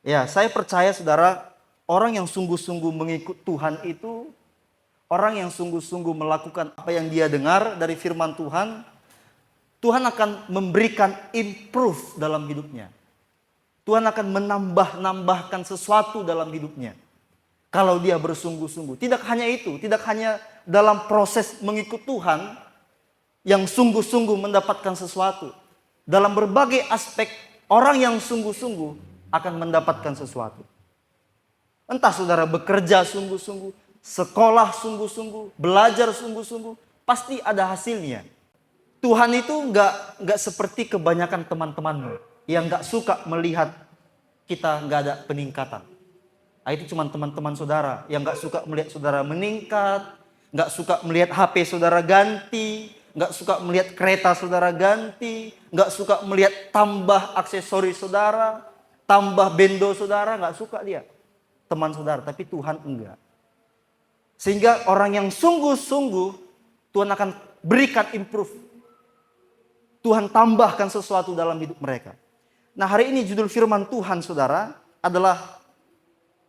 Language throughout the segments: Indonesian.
Ya, saya percaya saudara, orang yang sungguh-sungguh mengikut Tuhan itu, orang yang sungguh-sungguh melakukan apa yang dia dengar dari firman Tuhan, Tuhan akan memberikan improve dalam hidupnya. Tuhan akan menambahkan sesuatu dalam hidupnya. Kalau dia bersungguh-sungguh. Tidak hanya itu, tidak hanya dalam proses mengikut Tuhan yang sungguh-sungguh mendapatkan sesuatu. Dalam berbagai aspek, orang yang sungguh-sungguh akan mendapatkan sesuatu. Entah saudara bekerja sungguh-sungguh, sekolah sungguh-sungguh, belajar sungguh-sungguh, pasti ada hasilnya. Tuhan itu nggak seperti kebanyakan teman-temanmu yang nggak suka melihat kita nggak ada peningkatan. Itu cuma teman-teman saudara yang nggak suka melihat saudara meningkat, nggak suka melihat HP saudara ganti, nggak suka melihat kereta saudara ganti, nggak suka melihat tambah aksesori saudara, tambah bendo saudara, nggak suka dia. Teman saudara, tapi Tuhan enggak. Sehingga orang yang sungguh-sungguh Tuhan akan berikan improve. Tuhan tambahkan sesuatu dalam hidup mereka. Nah, hari ini judul firman Tuhan saudara adalah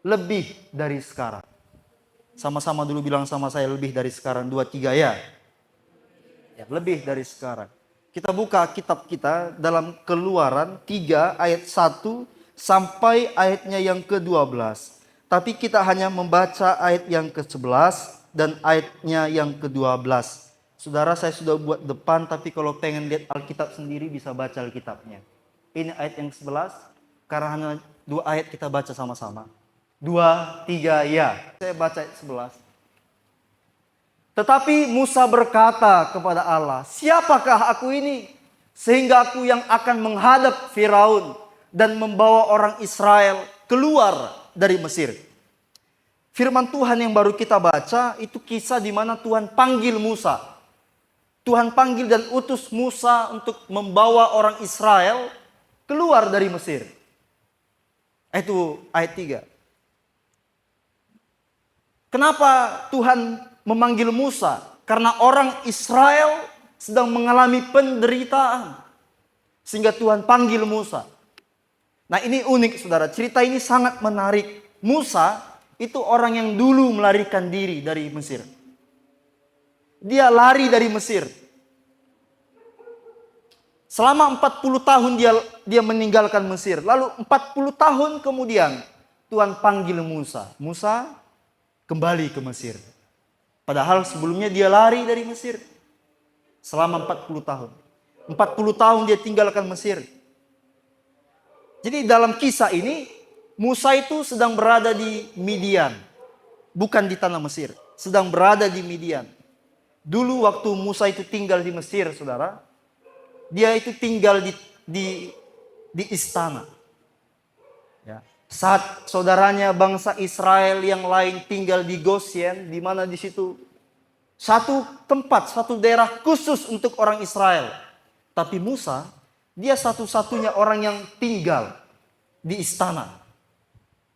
lebih dari sekarang. Sama-sama dulu bilang sama saya, lebih dari sekarang. 2, 3 ya. Ya, lebih dari sekarang. Kita buka kitab kita dalam Keluaran 3 ayat 1 sampai ayatnya yang ke-12. Tapi kita hanya membaca ayat yang ke-11 dan ayatnya yang ke-12. Saudara, saya sudah buat depan, tapi kalau pengen lihat Alkitab sendiri bisa baca Alkitabnya. Ini ayat yang ke-11, karena hanya 2 ayat kita baca sama-sama. 2, 3 ya. Saya baca ayat 11. Tetapi Musa berkata kepada Allah, siapakah aku ini? Sehingga aku yang akan menghadap Firaun dan membawa orang Israel keluar dari Mesir. Firman Tuhan yang baru kita baca itu kisah di mana Tuhan panggil Musa. Tuhan panggil dan utus Musa untuk membawa orang Israel keluar dari Mesir. Itu ayat 3. Kenapa Tuhan memanggil Musa? Karena orang Israel sedang mengalami penderitaan. Sehingga Tuhan panggil Musa. Nah, ini unik saudara, cerita ini sangat menarik. Musa itu orang yang dulu melarikan diri dari Mesir. Dia lari dari Mesir. Selama 40 tahun dia meninggalkan Mesir. Lalu 40 tahun kemudian Tuhan panggil Musa. Musa, kembali ke Mesir. Padahal sebelumnya dia lari dari Mesir. Selama 40 tahun. 40 tahun dia tinggalkan Mesir. Jadi dalam kisah ini, Musa itu sedang berada di Midian. Bukan di tanah Mesir. Sedang berada di Midian. Dulu waktu Musa itu tinggal di Mesir, saudara. Dia itu tinggal di istana. Ya. Saat saudaranya bangsa Israel yang lain tinggal di Goshen, di mana di situ satu tempat, satu daerah khusus untuk orang Israel. Tapi Musa, dia satu-satunya orang yang tinggal di istana.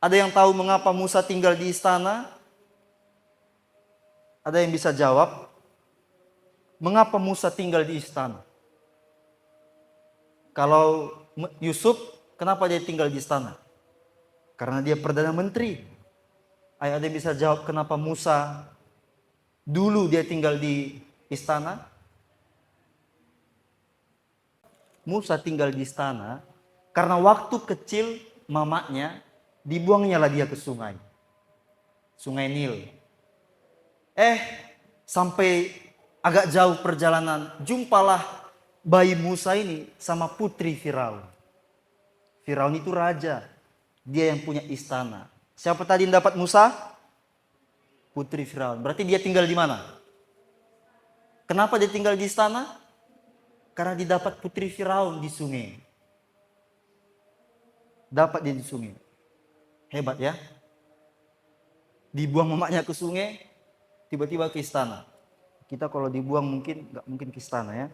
Ada yang tahu mengapa Musa tinggal di istana? Ada yang bisa jawab? Mengapa Musa tinggal di istana? Kalau Yusuf, kenapa dia tinggal di istana? Karena dia Perdana Menteri. Ada yang bisa jawab kenapa Musa dulu dia tinggal di istana? Musa tinggal di istana karena waktu kecil mamanya dibuangnya lah dia ke sungai. Sungai Nil. Sampai agak jauh perjalanan, jumpalah bayi Musa ini sama putri Firaun. Firaun itu raja. Dia yang punya istana. Siapa tadi yang dapat Musa? Putri Firaun. Berarti dia tinggal di mana? Kenapa dia tinggal di istana? Karena dia dapat putri Firaun di sungai. Dapat dia di sungai. Hebat ya. Dibuang mamanya ke sungai, tiba-tiba ke istana. Kita kalau dibuang nggak mungkin ke istana ya.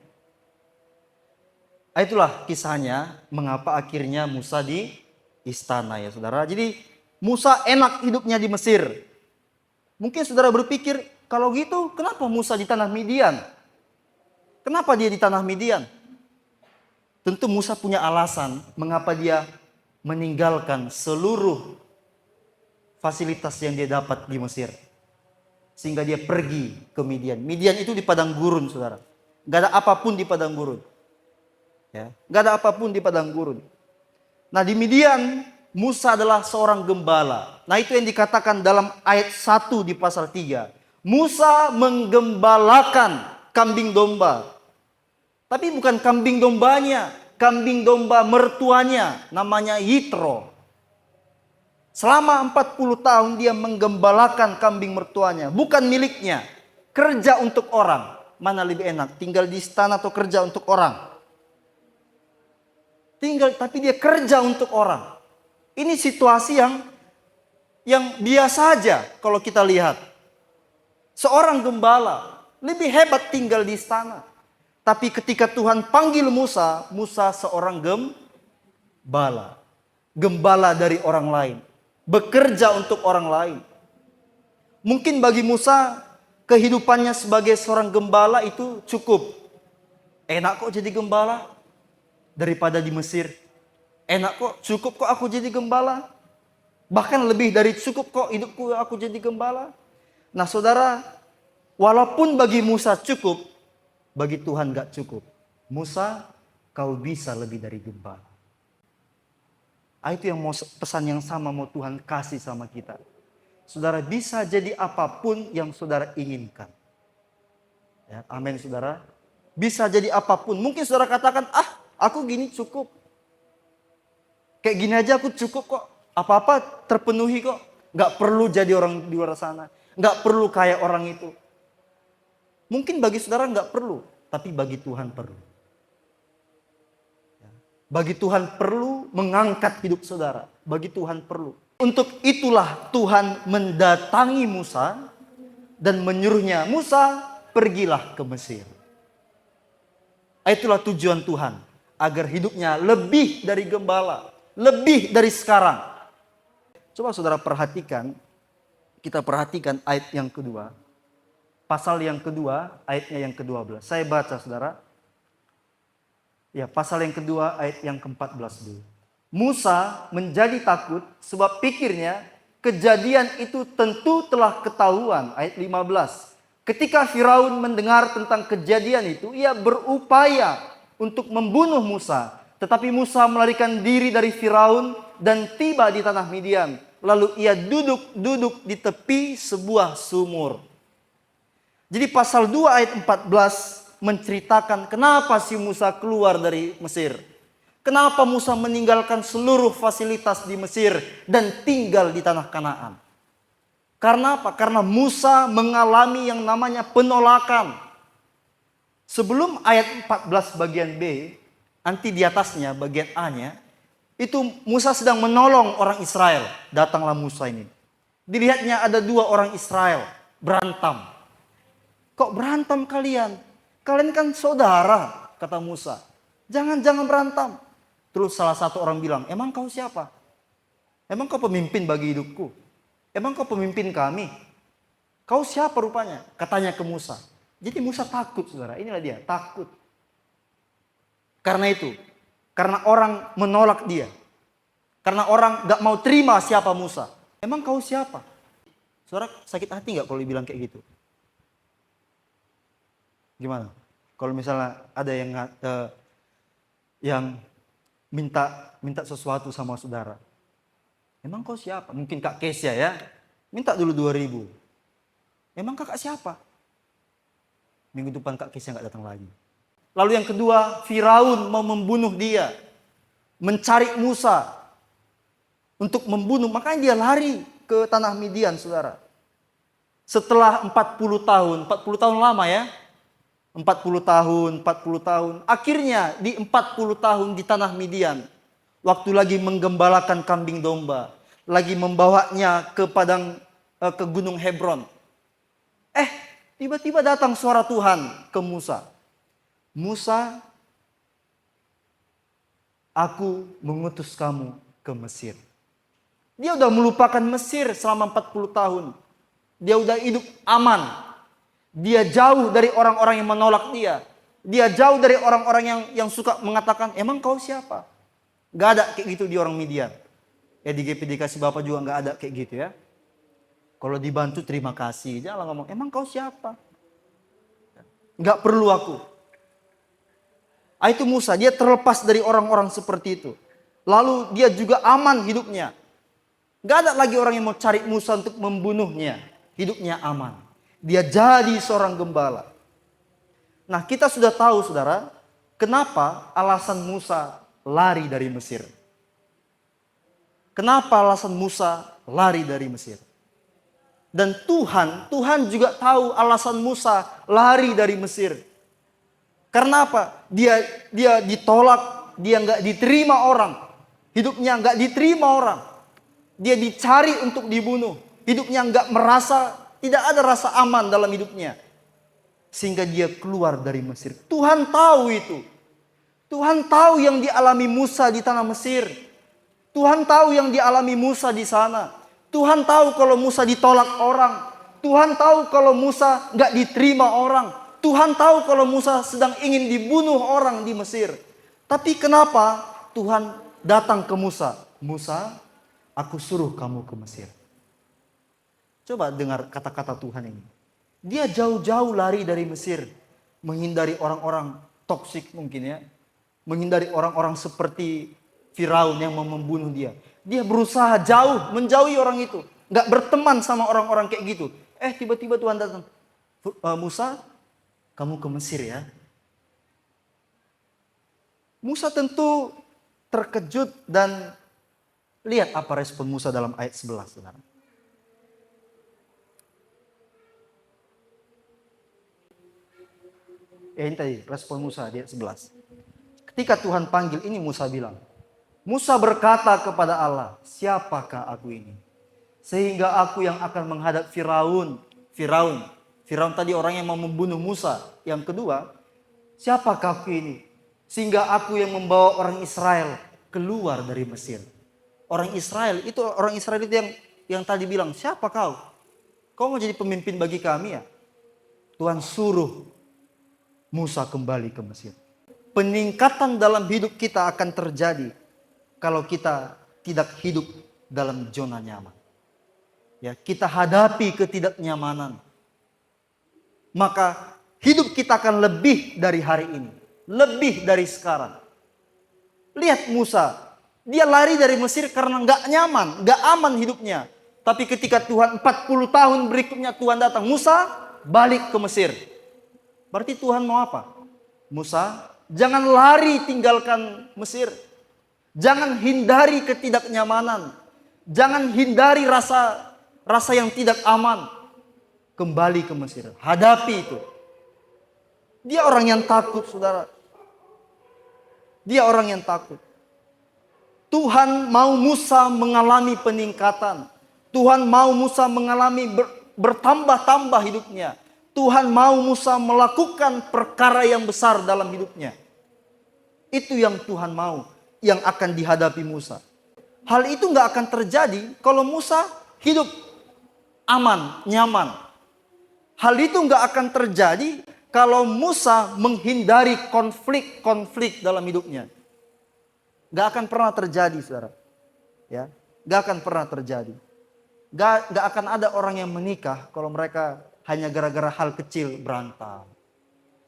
Itulah kisahnya mengapa akhirnya Musa di istana ya saudara. Jadi Musa enak hidupnya di Mesir. Mungkin saudara berpikir, kalau gitu kenapa Musa di tanah Midian? Kenapa dia di tanah Midian? Tentu Musa punya alasan mengapa dia meninggalkan seluruh fasilitas yang dia dapat di Mesir. Sehingga dia pergi ke Midian. Midian itu di padang gurun, saudara. Gak ada apapun di padang gurun. Ya, gak ada apapun di padang gurun. Nah, di Midian, Musa adalah seorang gembala. Nah, itu yang dikatakan dalam ayat 1 di pasal 3. Musa menggembalakan kambing domba. Tapi bukan kambing dombanya, kambing domba mertuanya, namanya Yitro. Selama 40 tahun dia menggembalakan kambing mertuanya, bukan miliknya. Kerja untuk orang. Mana lebih enak, tinggal di istana atau kerja untuk orang? Tinggal, tapi dia kerja untuk orang. Ini situasi yang biasa aja kalau kita lihat. Seorang gembala lebih hebat tinggal di istana. Tapi ketika Tuhan panggil Musa, Musa seorang gembala. Gembala dari orang lain. Bekerja untuk orang lain. Mungkin bagi Musa, kehidupannya sebagai seorang gembala itu cukup. Enak kok jadi gembala daripada di Mesir. Enak kok, cukup kok aku jadi gembala. Bahkan lebih dari cukup kok hidupku aku jadi gembala. Nah saudara, walaupun bagi Musa cukup, bagi Tuhan gak cukup. Musa, kau bisa lebih dari gembala. Itu yang mau pesan yang sama mau Tuhan kasih sama kita. Saudara bisa jadi apapun yang saudara inginkan. Ya, amin saudara. Bisa jadi apapun. Mungkin saudara katakan, aku gini cukup. Kayak gini aja aku cukup kok. Apa-apa terpenuhi kok. Gak perlu jadi orang di luar sana. Gak perlu kayak orang itu. Mungkin bagi saudara gak perlu. Tapi bagi Tuhan perlu. Bagi Tuhan perlu mengangkat hidup saudara. Bagi Tuhan perlu. Untuk itulah Tuhan mendatangi Musa dan menyuruhnya, Musa pergilah ke Mesir. Itulah tujuan Tuhan. Agar hidupnya lebih dari gembala. Lebih dari sekarang. Coba saudara perhatikan. Kita perhatikan ayat yang kedua. Pasal yang kedua, ayatnya yang ke-12. Saya baca saudara. Ya, pasal yang kedua ayat yang ke-14 dulu. Musa menjadi takut sebab pikirnya kejadian itu tentu telah ketahuan. Ayat 15. Ketika Firaun mendengar tentang kejadian itu, ia berupaya untuk membunuh Musa. Tetapi Musa melarikan diri dari Firaun dan tiba di tanah Midian. Lalu ia duduk di tepi sebuah sumur. Jadi pasal 2 ayat 14 menceritakan kenapa si Musa keluar dari Mesir. Kenapa Musa meninggalkan seluruh fasilitas di Mesir dan tinggal di tanah Kanaan. Karena apa? Karena Musa mengalami yang namanya penolakan. Sebelum ayat 14 bagian B, nanti di atasnya bagian A-nya, itu Musa sedang menolong orang Israel. Datanglah Musa ini. Dilihatnya ada 2 orang Israel berantem. Kok berantem kalian? Kalian kan saudara, kata Musa. Jangan berantem. Terus salah satu orang bilang, emang kau siapa? Emang kau pemimpin bagi hidupku? Emang kau pemimpin kami? Kau siapa rupanya? Katanya ke Musa. Jadi Musa takut saudara, inilah dia, takut. Karena itu, karena orang menolak dia. Karena orang gak mau terima siapa Musa. Emang kau siapa? Saudara sakit hati gak kalau dibilang kayak gitu? Gimana? Kalau misalnya ada yang minta sesuatu sama saudara. Emang kau siapa? Mungkin Kak Kesia ya. Minta dulu 2.000. Emang kakak siapa? Minggu depan Kak Kesia gak datang lagi. Lalu yang kedua, Firaun mau membunuh dia. Mencari Musa. Untuk membunuh. Makanya dia lari ke tanah Midian saudara. Setelah 40 tahun. 40 tahun lama ya. 40 tahun. Akhirnya di 40 tahun di tanah Midian. Waktu lagi menggembalakan kambing domba. Lagi membawanya ke ke gunung Hebron. Tiba-tiba datang suara Tuhan ke Musa. Musa, aku mengutus kamu ke Mesir. Dia udah melupakan Mesir selama 40 tahun. Dia udah hidup aman. Dia jauh dari orang-orang yang menolak dia. Dia jauh dari orang-orang yang suka mengatakan, emang kau siapa? Nggak ada kayak gitu di orang Midian. Ya di GPD kasih Bapak juga nggak ada kayak gitu ya. Kalau dibantu terima kasih. Jangan ngomong, emang kau siapa? Nggak perlu aku. Itu Musa, dia terlepas dari orang-orang seperti itu. Lalu dia juga aman hidupnya. Nggak ada lagi orang yang mau cari Musa untuk membunuhnya. Hidupnya aman. Dia jadi seorang gembala. Nah, kita sudah tahu saudara, kenapa alasan Musa lari dari Mesir. Kenapa alasan Musa lari dari Mesir. Dan Tuhan juga tahu alasan Musa lari dari Mesir. Karena apa? Dia ditolak, dia nggak diterima orang. Hidupnya nggak diterima orang. Dia dicari untuk dibunuh. Hidupnya tidak ada rasa aman dalam hidupnya. Sehingga dia keluar dari Mesir. Tuhan tahu itu. Tuhan tahu yang dialami Musa di tanah Mesir. Tuhan tahu yang dialami Musa di sana. Tuhan tahu kalau Musa ditolak orang. Tuhan tahu kalau Musa nggak diterima orang. Tuhan tahu kalau Musa sedang ingin dibunuh orang di Mesir. Tapi kenapa Tuhan datang ke Musa? Musa, aku suruh kamu ke Mesir. Coba dengar kata-kata Tuhan ini. Dia jauh-jauh lari dari Mesir. Menghindari orang-orang toksik mungkin ya. Menghindari orang-orang seperti Firaun yang mau membunuh dia. Dia berusaha menjauhi orang itu. Gak berteman sama orang-orang kayak gitu. Tiba-tiba Tuhan datang. Musa, kamu ke Mesir ya. Musa tentu terkejut dan lihat apa respon Musa dalam ayat 11. Saudara. Ini tadi respon Musa di ayat 11. Ketika Tuhan panggil ini Musa bilang. Musa berkata kepada Allah, siapakah aku ini? Sehingga aku yang akan menghadap Firaun tadi orang yang mau membunuh Musa. Yang kedua, siapakah aku ini? Sehingga aku yang membawa orang Israel keluar dari Mesir. Orang Israel itu yang tadi bilang, siapa kau? Kau mau jadi pemimpin bagi kami ya? Tuhan suruh Musa kembali ke Mesir. Peningkatan dalam hidup kita akan terjadi kalau kita tidak hidup dalam zona nyaman. Ya, kita hadapi ketidaknyamanan. Maka hidup kita akan lebih dari hari ini. Lebih dari sekarang. Lihat Musa. Dia lari dari Mesir karena gak nyaman, gak aman hidupnya. Tapi ketika Tuhan 40 tahun berikutnya Tuhan datang. Musa balik ke Mesir. Berarti Tuhan mau apa? Musa, jangan lari tinggalkan Mesir. Jangan hindari ketidaknyamanan. Jangan hindari rasa yang tidak aman. Kembali ke Mesir. Hadapi itu. Dia orang yang takut, saudara. Dia orang yang takut. Tuhan mau Musa mengalami peningkatan. Tuhan mau Musa mengalami bertambah-tambah hidupnya. Tuhan mau Musa melakukan perkara yang besar dalam hidupnya. Itu yang Tuhan mau. Yang akan dihadapi Musa. Hal itu gak akan terjadi kalau Musa hidup aman, nyaman. Hal itu gak akan terjadi kalau Musa menghindari konflik dalam hidupnya. Gak akan pernah terjadi, saudara. Ya, gak akan pernah terjadi. Gak akan ada orang yang menikah kalau mereka hanya gara-gara hal kecil berantem.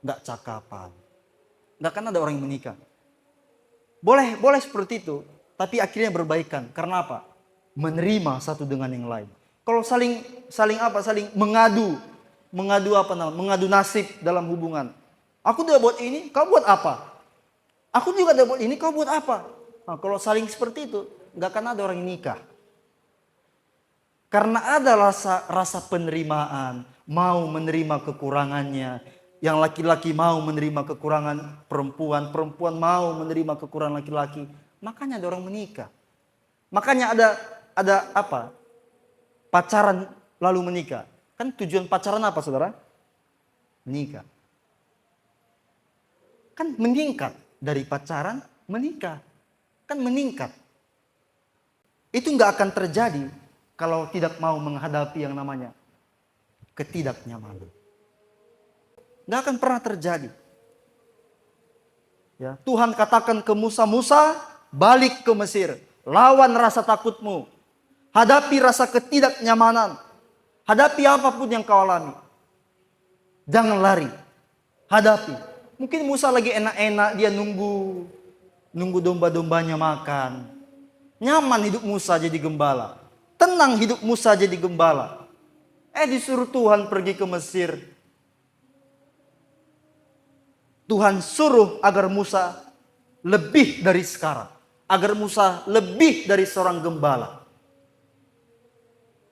Gak cakapan. Gak akan ada orang yang menikah. Boleh seperti itu, tapi akhirnya berbaikan. Karena apa? Menerima satu dengan yang lain. Kalau saling mengadu nasib dalam hubungan. Aku udah buat ini, kau buat apa? Aku juga udah buat ini, kau buat apa? Nah, kalau saling seperti itu, nggak akan ada orang yang nikah. Karena ada rasa penerimaan, mau menerima kekurangannya. Yang laki-laki mau menerima kekurangan perempuan mau menerima kekurangan laki-laki. Makanya ada orang menikah. Makanya ada apa? Pacaran lalu menikah. Kan tujuan pacaran apa, saudara? Menikah. Kan meningkat dari pacaran menikah. Kan meningkat. Itu nggak akan terjadi kalau tidak mau menghadapi yang namanya ketidaknyamanan. Nggak akan pernah terjadi. Ya, Tuhan katakan ke Musa, balik ke Mesir. Lawan rasa takutmu. Hadapi rasa ketidaknyamanan. Hadapi apapun yang kau alami. Jangan lari. Hadapi. Mungkin Musa lagi enak-enak, dia nunggu domba-dombanya makan. Nyaman hidup Musa jadi gembala. Tenang hidup Musa jadi gembala. Disuruh Tuhan pergi ke Mesir. Tuhan suruh agar Musa lebih dari sekarang. Agar Musa lebih dari seorang gembala.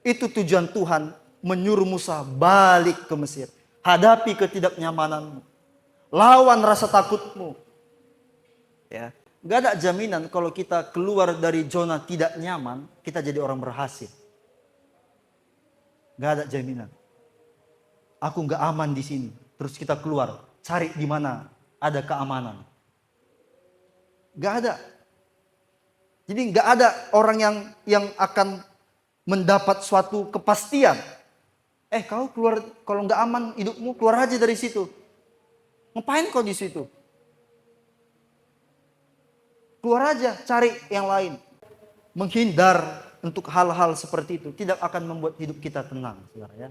Itu tujuan Tuhan menyuruh Musa balik ke Mesir. Hadapi ketidaknyamananmu. Lawan rasa takutmu. Ya, gak ada jaminan kalau kita keluar dari zona tidak nyaman, kita jadi orang berhasil. Gak ada jaminan. Aku gak aman di sini. Terus kita keluar, cari di mana ada keamanan. Gak ada. Jadi gak ada orang yang akan mendapat suatu kepastian. Kau keluar, kalau gak aman hidupmu, keluar aja dari situ. Ngapain kau di situ? Keluar aja, cari yang lain. Menghindar untuk hal-hal seperti itu tidak akan membuat hidup kita tenang, saudara ya.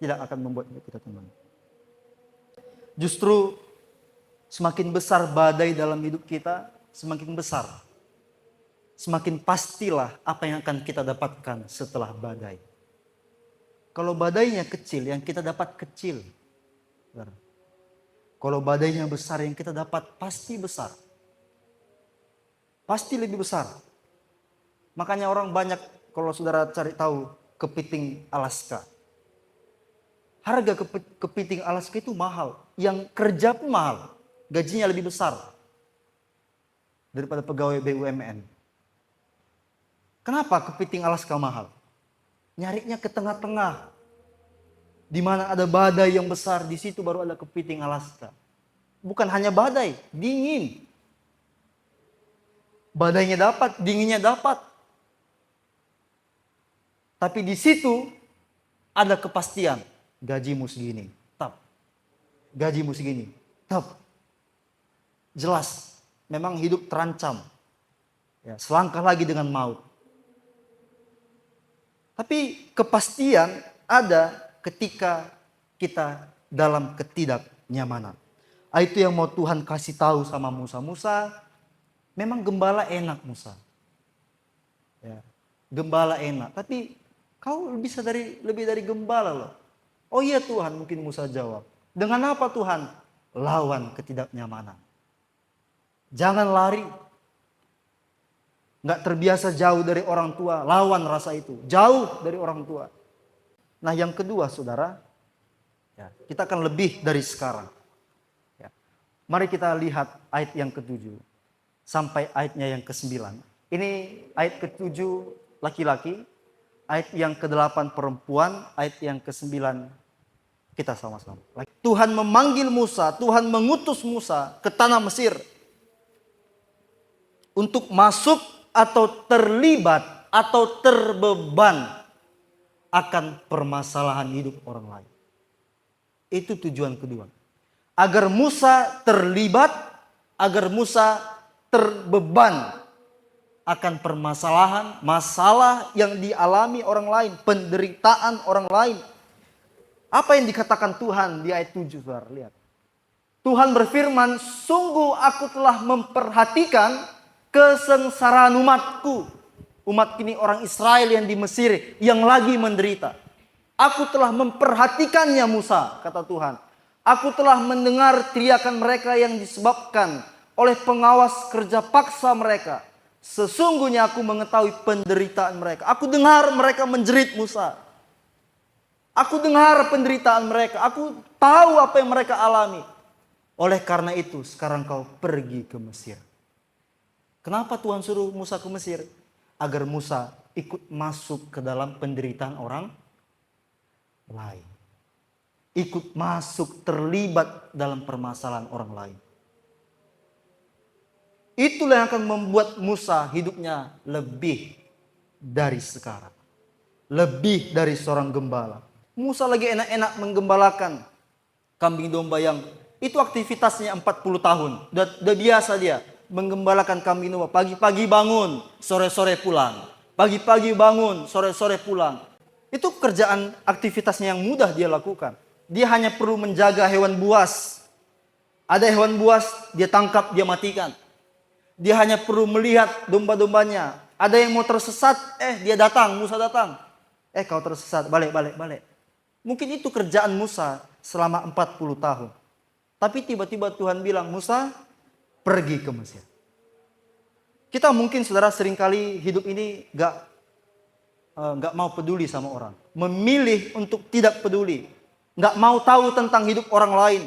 Tidak akan membuat hidup kita tenang. Justru semakin besar badai dalam hidup kita, semakin besar. Semakin pastilah apa yang akan kita dapatkan setelah badai. Kalau badainya kecil, yang kita dapat kecil. Saudara. Kalau badainya besar, yang kita dapat pasti besar. Pasti lebih besar. Makanya orang banyak, kalau saudara cari tahu, kepiting Alaska. Harga kepiting Alaska itu mahal. Yang kerja pun mahal. Gajinya lebih besar daripada pegawai BUMN. Kenapa kepiting Alaska mahal? Nyarinya ke tengah-tengah. Di mana ada badai yang besar, di situ baru ada kepiting Alaska. Bukan hanya badai, dingin. Badainya dapat, dinginnya dapat. Tapi di situ ada kepastian. Gajimu segini, tap. Gajimu segini, tap. Jelas, memang hidup terancam. Ya, selangkah lagi dengan maut. Tapi kepastian ada ketika kita dalam ketidaknyamanan. Itu yang mau Tuhan kasih tahu sama Musa. Musa, memang gembala enak Musa. Ya, gembala enak, tapi kau bisa lebih dari gembala loh. Oh iya Tuhan, mungkin Musa jawab. Dengan apa Tuhan? Lawan ketidaknyamanan. Jangan lari. Nggak terbiasa jauh dari orang tua, lawan rasa itu. Jauh dari orang tua. Nah yang kedua saudara, ya, kita akan lebih dari sekarang. Ya. Mari kita lihat ayat yang ke-7 sampai ayatnya yang ke-9. Ini ayat ke-7 laki-laki, ayat yang ke-8 perempuan, ayat yang ke-9 kita sama-sama. Tuhan memanggil Musa, Tuhan mengutus Musa ke tanah Mesir untuk masuk atau terlibat atau terbeban akan permasalahan hidup orang lain. Itu tujuan kedua. Agar Musa terlibat, agar Musa terbeban akan permasalahan, masalah yang dialami orang lain, penderitaan orang lain. Apa yang dikatakan Tuhan di ayat 7, saudara? Lihat. Tuhan berfirman, sungguh aku telah memperhatikan kesengsaraan umatku. Umat kini orang Israel yang di Mesir yang lagi menderita. Aku telah memperhatikannya Musa, kata Tuhan. Aku telah mendengar teriakan mereka yang disebabkan oleh pengawas kerja paksa mereka. Sesungguhnya aku mengetahui penderitaan mereka. Aku dengar mereka menjerit Musa. Aku dengar penderitaan mereka. Aku tahu apa yang mereka alami. Oleh karena itu sekarang kau pergi ke Mesir. Kenapa Tuhan suruh Musa ke Mesir? Agar Musa ikut masuk ke dalam penderitaan orang lain. Ikut masuk, terlibat dalam permasalahan orang lain. Itulah yang akan membuat Musa hidupnya lebih dari sekarang. Lebih dari seorang gembala. Musa lagi enak-enak menggembalakan kambing domba yang itu aktivitasnya 40 tahun. Udah biasa dia. menggembalakan kambing domba. Pagi-pagi bangun, sore-sore pulang. Pagi-pagi bangun, sore-sore pulang. Itu kerjaan aktivitasnya yang mudah dia lakukan. Dia hanya perlu menjaga hewan buas. Ada hewan buas, dia tangkap, dia matikan. Dia hanya perlu melihat domba-dombanya. Ada yang mau tersesat, dia datang, Musa datang. Kau tersesat, balik. Mungkin itu kerjaan Musa selama 40 tahun. Tapi tiba-tiba Tuhan bilang, Musa pergi ke Mesir. Kita mungkin saudara seringkali hidup ini gak mau peduli sama orang. Memilih untuk tidak peduli. Gak mau tahu tentang hidup orang lain.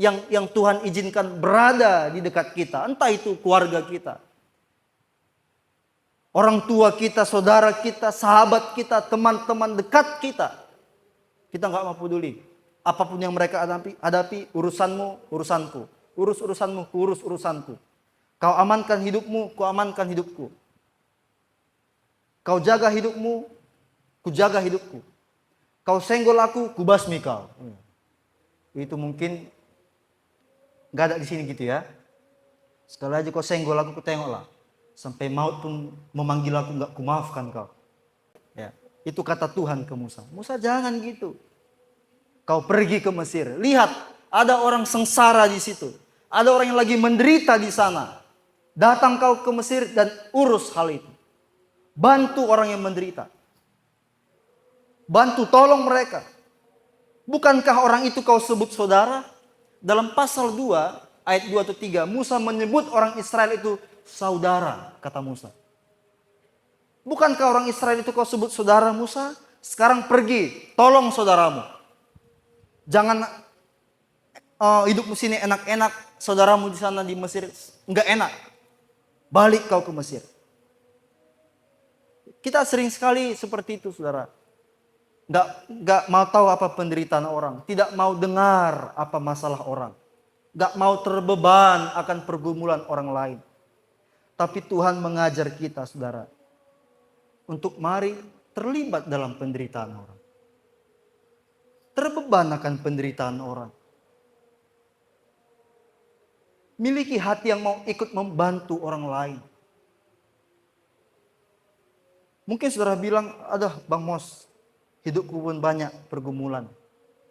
Yang Tuhan izinkan berada di dekat kita. Entah itu keluarga kita, orang tua kita, saudara kita, sahabat kita, teman-teman dekat kita. Kita gak mau peduli. Apapun yang mereka hadapi, urusanmu, urusanku. Urusanmu, urusanku. Kau amankan hidupmu, ku amankan hidupku. Kau jaga hidupmu, ku jaga hidupku. Kau senggol aku, ku basmi kau. Itu mungkin gak ada di sini gitu ya. Sekali aja kau senggol aku, ku tengoklah. Sampai maut pun memanggil aku, gak ku maafkan kau. Ya, itu kata Tuhan ke Musa. Musa jangan gitu. Kau pergi ke Mesir. Lihat, ada orang sengsara di situ. Ada orang yang lagi menderita di sana. Datang kau ke Mesir dan urus hal itu. Bantu orang yang menderita. Bantu, tolong mereka. Bukankah orang itu kau sebut saudara? Dalam pasal 2, ayat 2 atau 3, Musa menyebut orang Israel itu saudara, kata Musa. Bukankah orang Israel itu kau sebut saudara Musa? Sekarang pergi, tolong saudaramu. Jangan hidupmu sini enak-enak, saudaramu di sana di Mesir enggak enak. Balik kau ke Mesir. Kita sering sekali seperti itu, saudara. Enggak mau tahu apa penderitaan orang, tidak mau dengar apa masalah orang, enggak mau terbeban akan pergumulan orang lain. Tapi Tuhan mengajar kita, saudara, untuk mari terlibat dalam penderitaan orang. Terbeban akan penderitaan orang. Miliki hati yang mau ikut membantu orang lain. Mungkin saudara bilang, aduh Bang Mos, hidupku pun banyak pergumulan.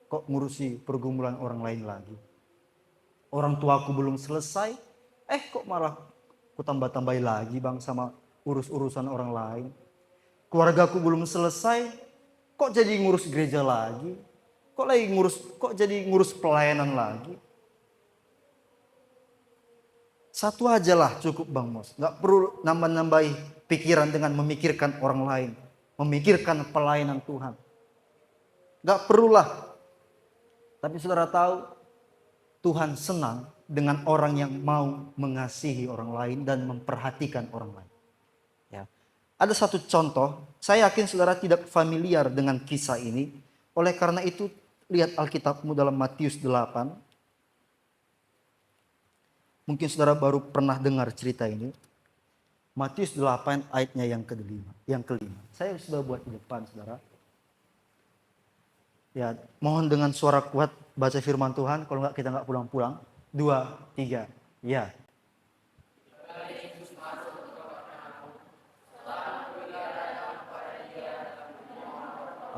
Kok ngurusi pergumulan orang lain lagi? Orang tuaku belum selesai, kok malah ku tambah-tambahi lagi Bang sama urusan orang lain. Keluargaku belum selesai, kok jadi ngurus gereja lagi? Kok jadi ngurus pelayanan lagi? Satu aja lah cukup Bang Mos. Gak perlu nambah-nambahi pikiran dengan memikirkan orang lain. Memikirkan pelayanan Tuhan. Gak perlulah. Tapi saudara tahu, Tuhan senang dengan orang yang mau mengasihi orang lain dan memperhatikan orang lain. Ya. Ada satu contoh, saya yakin saudara tidak familiar dengan kisah ini. Oleh karena itu, lihat Alkitabmu dalam Matius 8. Mungkin saudara baru pernah dengar cerita ini. Matius 8 ayatnya yang kelima. Saya sudah buat di depan, saudara. Ya, mohon dengan suara kuat baca firman Tuhan. Kalau enggak kita enggak pulang-pulang. 2, 3, ya.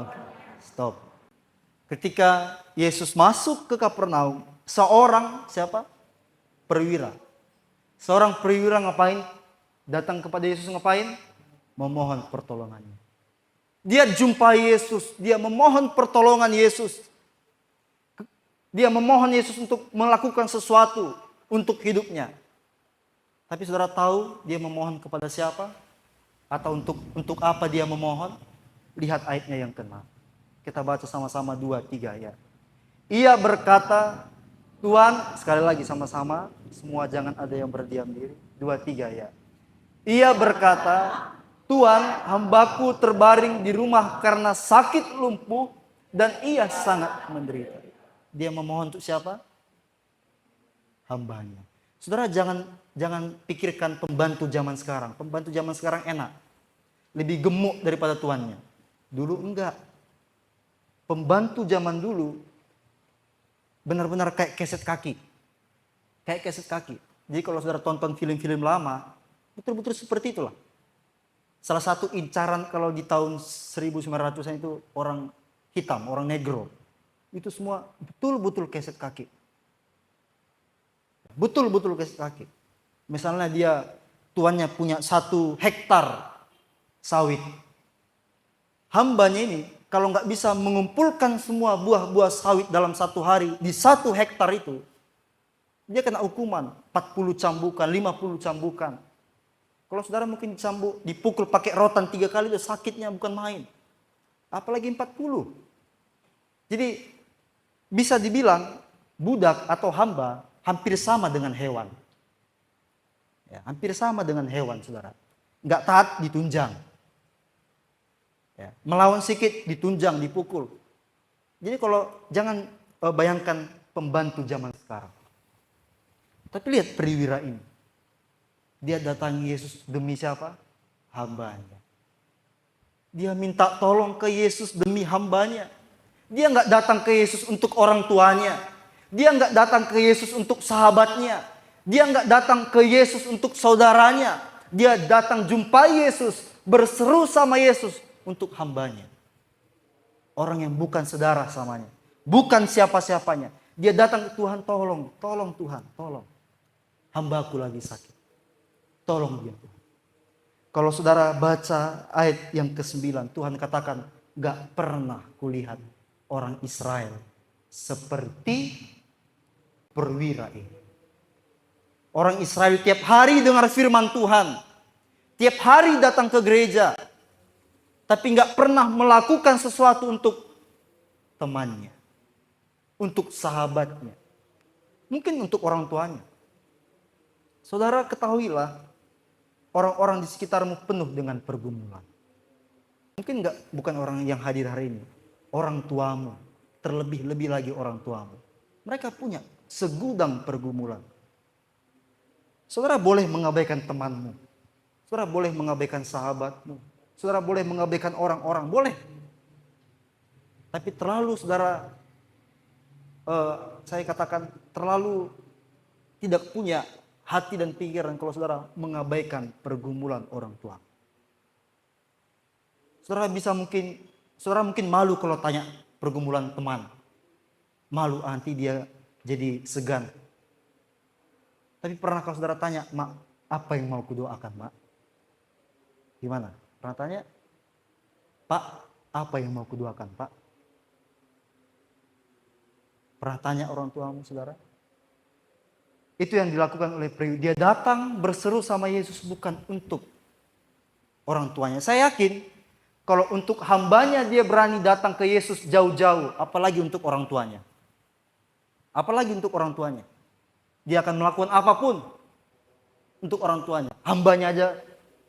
Oke, stop. Ketika Yesus masuk ke Kapernaum, seorang siapa? Perwira. Seorang perwira ngapain? Datang kepada Yesus ngapain? Memohon pertolongannya. Dia jumpai Yesus, dia memohon pertolongan Yesus. Dia memohon Yesus untuk melakukan sesuatu untuk hidupnya. Tapi saudara tahu dia memohon kepada siapa? Atau untuk apa dia memohon? Lihat ayatnya yang ke-6. Kita baca sama-sama 2, 3 ya. Ia berkata, Tuhan, sekali lagi sama-sama, semua jangan ada yang berdiam diri. 2, 3 ya. Ia berkata, Tuhan, hambaku terbaring di rumah karena sakit lumpuh dan ia sangat menderita. Dia memohon untuk siapa? Hambanya. Saudara jangan pikirkan pembantu zaman sekarang. Pembantu zaman sekarang enak. Lebih gemuk daripada tuannya. Dulu enggak. Pembantu zaman dulu benar-benar kayak keset kaki. Kayak keset kaki. Jadi kalau saudara tonton film-film lama, betul-betul seperti itulah. Salah satu incaran kalau di tahun 1900-an itu orang hitam, orang negro. Itu semua betul-betul keset kaki. Betul-betul keset kaki. Misalnya dia tuannya punya 1 hektar sawit. Hambanya ini kalau nggak bisa mengumpulkan semua buah-buah sawit dalam 1 hari di 1 hektar itu, dia kena hukuman 40 cambukan, 50 cambukan. Kalau saudara mungkin dipukul pakai rotan 3 kali itu sakitnya bukan main. Apalagi 40. Jadi bisa dibilang budak atau hamba hampir sama dengan hewan. Ya, hampir sama dengan hewan saudara. Nggak taat ditunjang. Ya, melawan sedikit ditunjang, dipukul. Jadi kalau jangan bayangkan pembantu zaman sekarang. Tapi lihat perwira ini. Dia datangi Yesus demi siapa? Hambanya. Dia minta tolong ke Yesus demi hambanya. Dia nggak datang ke Yesus untuk orang tuanya. Dia nggak datang ke Yesus untuk sahabatnya. Dia nggak datang ke Yesus untuk saudaranya. Dia datang jumpai Yesus, berseru sama Yesus untuk hambanya. Orang yang bukan saudara samanya. Bukan siapa-siapanya. Dia datang ke Tuhan, tolong Tuhan, tolong. Hambaku lagi sakit. Tolong dia Tuhan. Kalau saudara baca ayat yang ke-9, Tuhan katakan, gak pernah kulihat orang Israel seperti perwira ini. Orang Israel tiap hari dengar firman Tuhan. Tiap hari datang ke gereja. Tapi gak pernah melakukan sesuatu untuk temannya. Untuk sahabatnya. Mungkin untuk orang tuanya. Saudara ketahuilah, orang-orang di sekitarmu penuh dengan pergumulan. Mungkin bukan orang yang hadir hari ini. Orang tuamu. Terlebih-lebih lagi orang tuamu. Mereka punya segudang pergumulan. Saudara boleh mengabaikan temanmu. Saudara boleh mengabaikan sahabatmu. Saudara boleh mengabaikan orang-orang. Boleh. Tapi terlalu saudara, saya katakan terlalu tidak punya hati dan pikiran kalau saudara mengabaikan pergumulan orang tua. Saudara mungkin malu kalau tanya pergumulan teman. Malu nanti dia jadi segan. Tapi pernah kalau saudara tanya, Mak, apa yang mau kudoakan, Mak? Gimana? Pernah tanya? Pak, apa yang mau kudoakan, Pak? Pernah tanya orang tuamu, saudara? Itu yang dilakukan oleh Priu. Dia datang berseru sama Yesus bukan untuk orang tuanya. Saya yakin kalau untuk hambanya dia berani datang ke Yesus jauh-jauh. Apalagi untuk orang tuanya. Apalagi untuk orang tuanya. Dia akan melakukan apapun untuk orang tuanya. Hambanya aja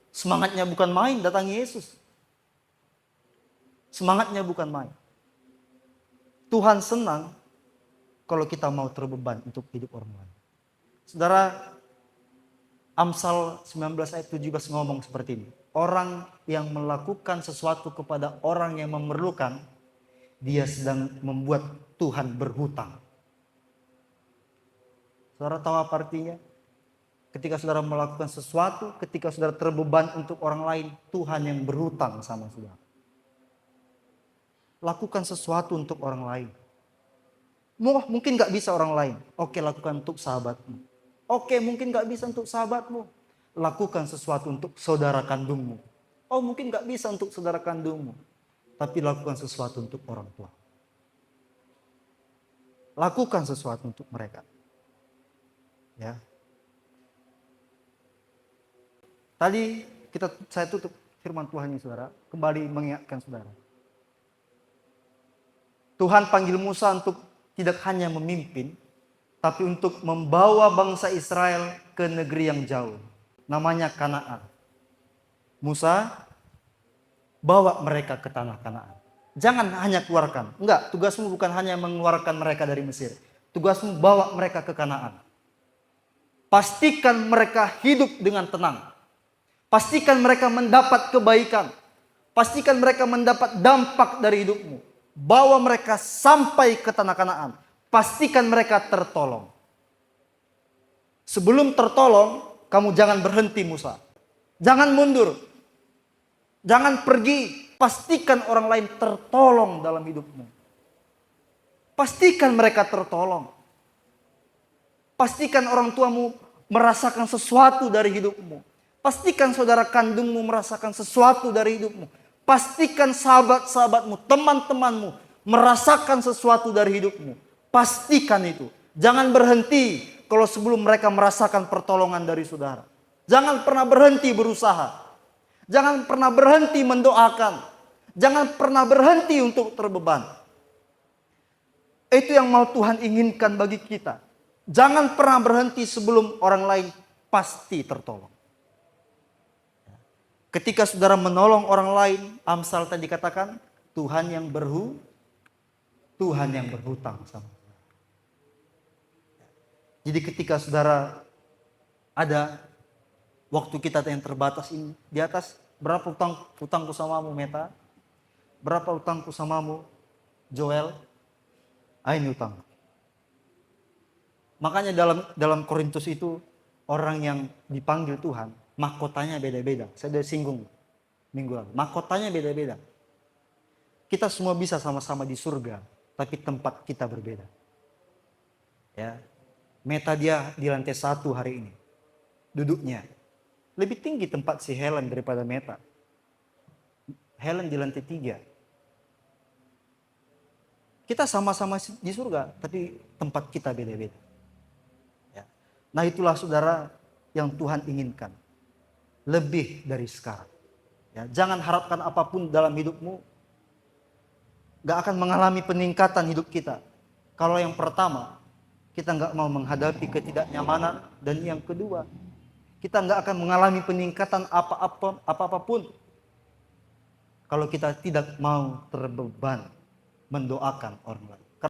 semangatnya bukan main datangi Yesus. Semangatnya bukan main. Tuhan senang kalau kita mau terbeban untuk hidup orang lain. Saudara, Amsal 19 ayat 17 ngomong seperti ini. Orang yang melakukan sesuatu kepada orang yang memerlukan, dia sedang membuat Tuhan berhutang. Saudara tahu apa artinya? Ketika saudara melakukan sesuatu, ketika saudara terbeban untuk orang lain, Tuhan yang berhutang sama saudara. Lakukan sesuatu untuk orang lain. Mungkin gak bisa orang lain. Oke, lakukan untuk sahabatmu. Oke, mungkin gak bisa untuk sahabatmu. Lakukan sesuatu untuk saudara kandungmu. Oh, mungkin gak bisa untuk saudara kandungmu. Tapi lakukan sesuatu untuk orang tua. Lakukan sesuatu untuk mereka. Ya. Tadi saya tutup firman Tuhan ini, saudara. Kembali mengingatkan saudara. Tuhan panggil Musa untuk tidak hanya memimpin, tapi untuk membawa bangsa Israel ke negeri yang jauh. Namanya Kanaan. Musa, bawa mereka ke tanah Kanaan. Jangan hanya keluarkan. Enggak, tugasmu bukan hanya mengeluarkan mereka dari Mesir. Tugasmu bawa mereka ke Kanaan. Pastikan mereka hidup dengan tenang. Pastikan mereka mendapat kebaikan. Pastikan mereka mendapat dampak dari hidupmu. Bawa mereka sampai ke tanah Kanaan. Pastikan mereka tertolong. Sebelum tertolong, kamu jangan berhenti Musa. Jangan mundur. Jangan pergi. Pastikan orang lain tertolong dalam hidupmu. Pastikan mereka tertolong. Pastikan orang tuamu merasakan sesuatu dari hidupmu. Pastikan saudara kandungmu merasakan sesuatu dari hidupmu. Pastikan sahabat-sahabatmu, teman-temanmu merasakan sesuatu dari hidupmu. Pastikan itu. Jangan berhenti kalau sebelum mereka merasakan pertolongan dari saudara. Jangan pernah berhenti berusaha. Jangan pernah berhenti mendoakan. Jangan pernah berhenti untuk terbeban. Itu yang mau Tuhan inginkan bagi kita. Jangan pernah berhenti sebelum orang lain pasti tertolong. Ketika saudara menolong orang lain, Amsal tadi katakan, Tuhan yang berhutang sama saudara. Jadi ketika saudara ada waktu kita yang terbatas ini, di atas berapa utangku samamu Meta? Berapa utangku samamu Joel? Ini utang. Makanya dalam Korintus itu orang yang dipanggil Tuhan, mahkotanya beda-beda. Saya sudah singgung minggu lalu. Mahkotanya beda-beda. Kita semua bisa sama-sama di surga, tapi tempat kita berbeda. Ya, Meta dia di lantai 1 hari ini. Duduknya lebih tinggi tempat si Helen daripada Meta. Helen di lantai 3. Kita sama-sama di surga, tapi tempat kita beda-beda. Ya. Nah itulah saudara yang Tuhan inginkan. Lebih dari sekarang. Ya, jangan harapkan apapun dalam hidupmu. Gak akan mengalami peningkatan hidup kita. Kalau yang pertama, kita gak mau menghadapi ketidaknyamanan. Dan yang kedua, kita gak akan mengalami peningkatan apapun. Kalau kita tidak mau terbeban mendoakan orang lain.